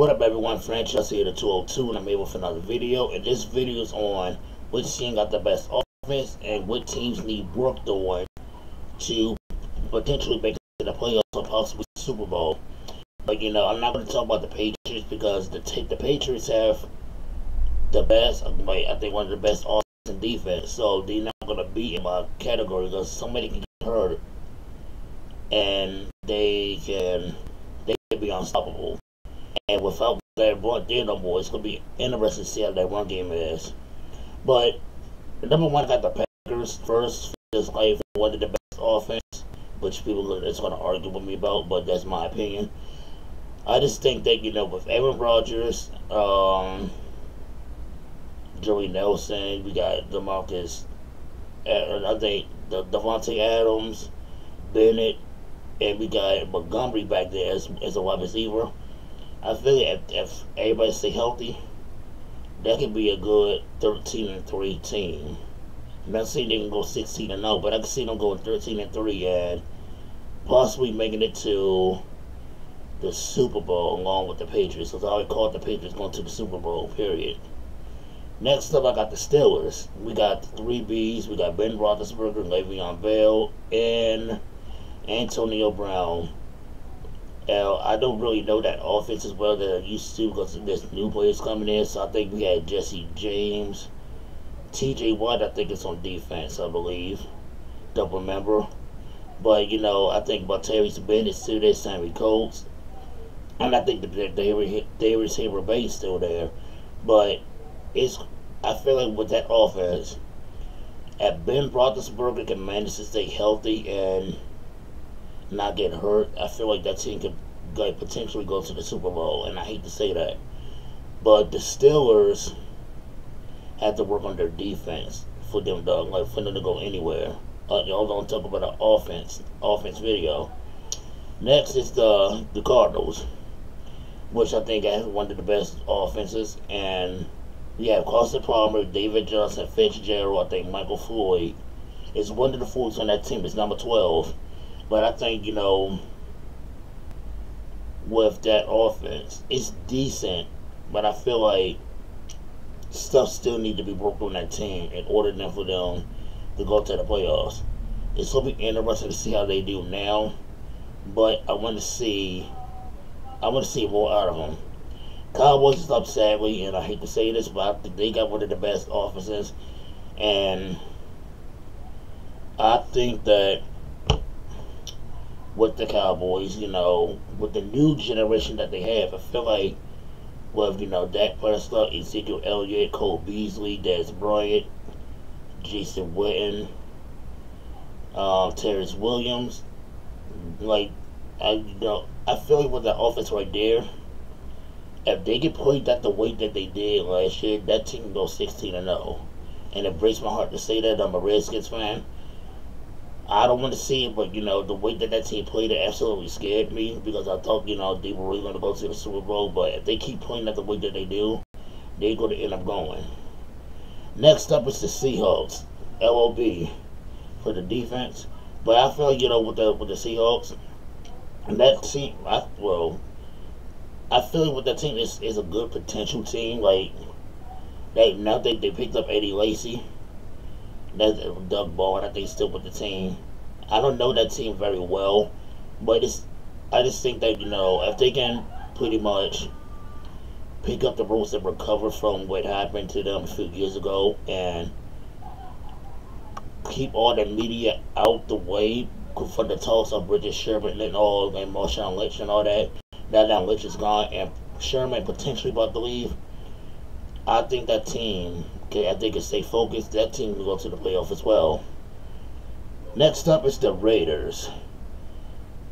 What up everyone, Franchise here, the 202, and I'm here with another video. And this video is on which team got the best offense and what teams need work on to potentially make it to the playoffs or possibly Super Bowl. But I'm not going to talk about the Patriots because the Patriots have the best, I think one of the best offense and defense. So they're not going to be in my category because somebody can get hurt and they can be unstoppable. And without that run there no more, it's going to be interesting to see how that run game is. But number one, I got the Packers first. Just like one of the best offense, which people are going to argue with me about, but that's my opinion. I just think that, with Aaron Rodgers, Joey Nelson, we got DeMarcus, I think Devontae Adams, Bennett, and we got Montgomery back there as a wide receiver. I feel like if everybody stay healthy, that could be a good 13-3 team. I'm not saying they can go 16-0, but I can see them going 13-3 and possibly making it to the Super Bowl along with the Patriots. Because I already called the Patriots going to the Super Bowl, period. Next up, I got the Steelers. We got the 3 Bs. We got Ben Roethlisberger, Le'Veon Bell, and Antonio Brown. I don't really know that offense as well that I used to because there's new players coming in. So I think we had Jesse James, T.J. Watt. I think it's on defense, I believe. Don't remember. But I think Martavis Bennett still there, Sammy Coates, and I think Darius Heyward-Bey's still there. But I feel like with that offense, if Ben Roethlisberger can manage to stay healthy and not get hurt, I feel like that team could potentially go to the Super Bowl, and I hate to say that. But the Steelers have to work on their defense for them to go anywhere. Y'all don't talk about an offense video. Next is the Cardinals, which I think has one of the best offenses, and we have Carson Palmer, David Johnson, Fitzgerald. I think Michael Floyd is one of the fools on that team. It's number 12. But I think, with that offense, it's decent. But I feel like stuff still needs to be worked on that team in order for them to go to the playoffs. It's going to be interesting to see how they do now. But I want to see more out of them. Cowboys is up sadly, and I hate to say this, but I think they got one of the best offenses. And I think that with the Cowboys, with the new generation that they have, I feel like with, Dak Prescott, Ezekiel Elliott, Cole Beasley, Dez Bryant, Jason Witten, Terrence Williams, I feel like with that offense right there, if they get played the way that they did last year, that team can go 16-0. And it breaks my heart to say that. I'm a Redskins fan. I don't want to see it, but the way that team played, it absolutely scared me because I thought they were really going to go to the Super Bowl. But if they keep playing the way that they do, they're going to end up going. Next up is the Seahawks, LOB for the defense. But I feel like with the Seahawks, that team, I feel like with that team is a good potential team. Now they picked up Eddie Lacy. That's Doug Baldwin, I think, still with the team. I don't know that team very well, but I just think that if they can pretty much pick up the ropes and recover from what happened to them a few years ago and keep all the media out the way for the talks of Bridget Sherman and Marshawn Lynch and all that. Now Lynch is gone and Sherman potentially about to leave. I think that team, if they can stay focused, that team will go to the playoff as well. Next up is the Raiders.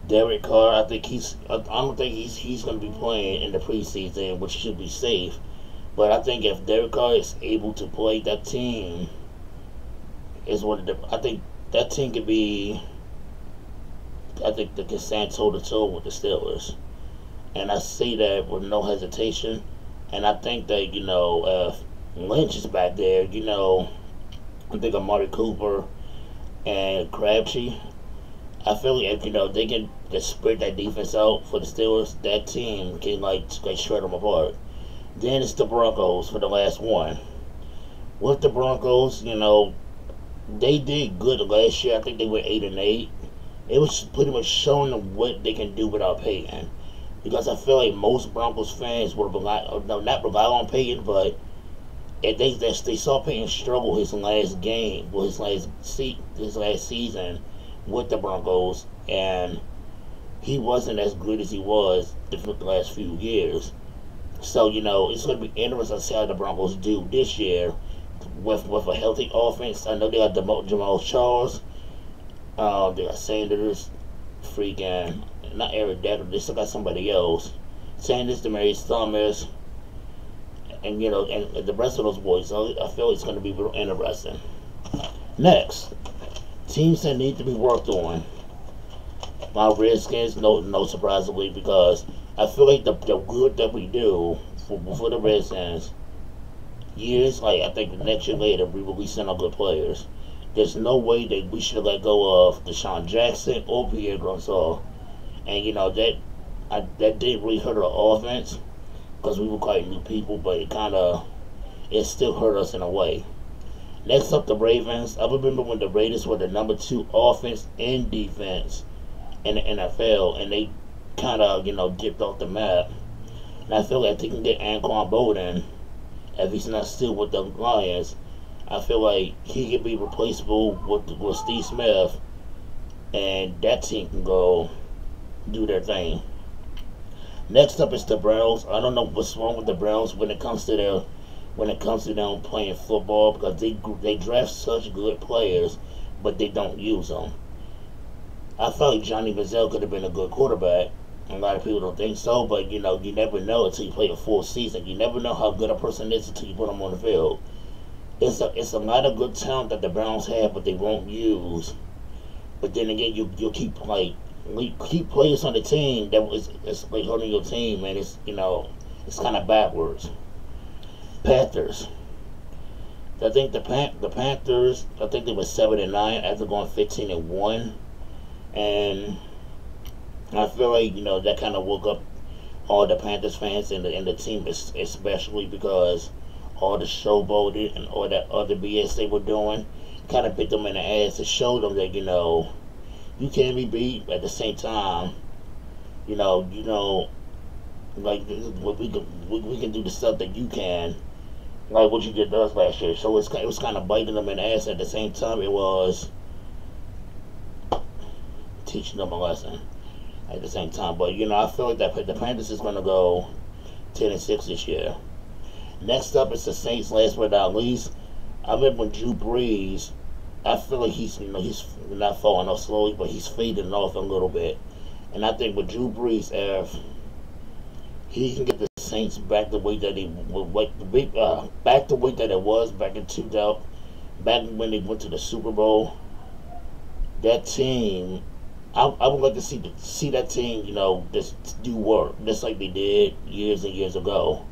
Derek Carr, I don't think he's going to be playing in the preseason, which should be safe. But I think if Derek Carr is able to play, that team is I think that team could be, they can stand toe-to-toe with the Steelers. And I say that with no hesitation. And I think that, if Lynch is back there, I think Amari Cooper and Crabtree, I feel like, they can just spread that defense out for the Steelers. That team can like shred them apart. Then it's the Broncos for the last one. With the Broncos, they did good last year. I think they were 8-8. It was pretty much showing them what they can do without Peyton. Because I feel like most Broncos fans would not rely on Peyton, but if they saw Peyton struggle his last game, well, his last season with the Broncos, and he wasn't as good as he was the last few years. So, it's going to be interesting to see how the Broncos do this year with a healthy offense. I know they got Jamal Charles, they got Sanders, freaking, not Eric Decker, they still got somebody else. Sanders, Demaryius Thomas, and and the rest of those boys. So I feel it's going to be real interesting. Next, teams that need to be worked on. My Redskins, no surprisingly, because I feel like the good that we do for the Redskins, years, like I think next year later, we will be sending good players. There's no way that we should let go of Deshaun Jackson or Pierre Garcon. And that didn't really hurt our offense because we were quite new people, but it still hurt us in a way. Next up, the Ravens. I remember when the Raiders were the number 2 offense and defense in the NFL, and they kind of dipped off the map. And I feel like they can get Anquan Boldin, if he's not still with the Lions. I feel like he can be replaceable with Steve Smith, and that team can go do their thing. Next up is the Browns. I don't know what's wrong with the Browns when it comes to them playing football, because they draft such good players, but they don't use them. I felt like Johnny Manziel could have been a good quarterback. A lot of people don't think so, but you never know until you play a full season. You never know how good a person is until you put them on the field. It's a lot of good talent that the Browns have, but they won't use. But then again, you'll keep players on the team it's like holding your team, and it's kind of backwards. Panthers. I think the Panthers. I think they were 7-9 after going 15-1, and I feel like that kind of woke up all the Panthers fans and the team, especially because all the showboating and all that other BS they were doing kind of bit them in the ass to show them that you can't be beat at the same time. Like we can do the stuff that you can, like what you did to us last year. So it was kind of biting them in the ass at the same time. It was teaching them a lesson at the same time. But I feel like that the Panthers is going to go 10-6 this year. Next up is the Saints. Last but not least, I remember when Drew Brees. I feel like he's not falling off slowly, but he's fading off a little bit. And I think with Drew Brees, if he can get the Saints back the way that back the way that it was back in 2000, back when they went to the Super Bowl, that team. I would like to see that team, just do work, just like they did years and years ago.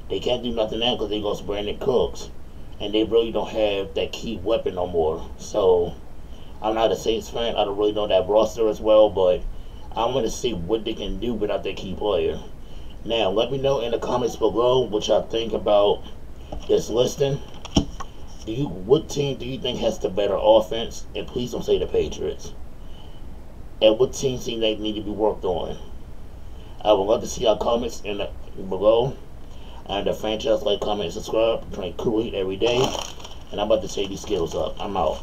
They can't do nothing now because they lost Brandon Cooks, and they really don't have that key weapon no more. So, I'm not a Saints fan. I don't really know that roster as well, but I'm going to see what they can do without their key player. Now, let me know in the comments below what y'all think about this listing. What team do you think has the better offense? And please don't say the Patriots. And what teams do they need to be worked on? I would love to see y'all comments below. And the franchise, like, comment, subscribe. Drink Kool-Aid every day. And I'm about to take these skills up. I'm out.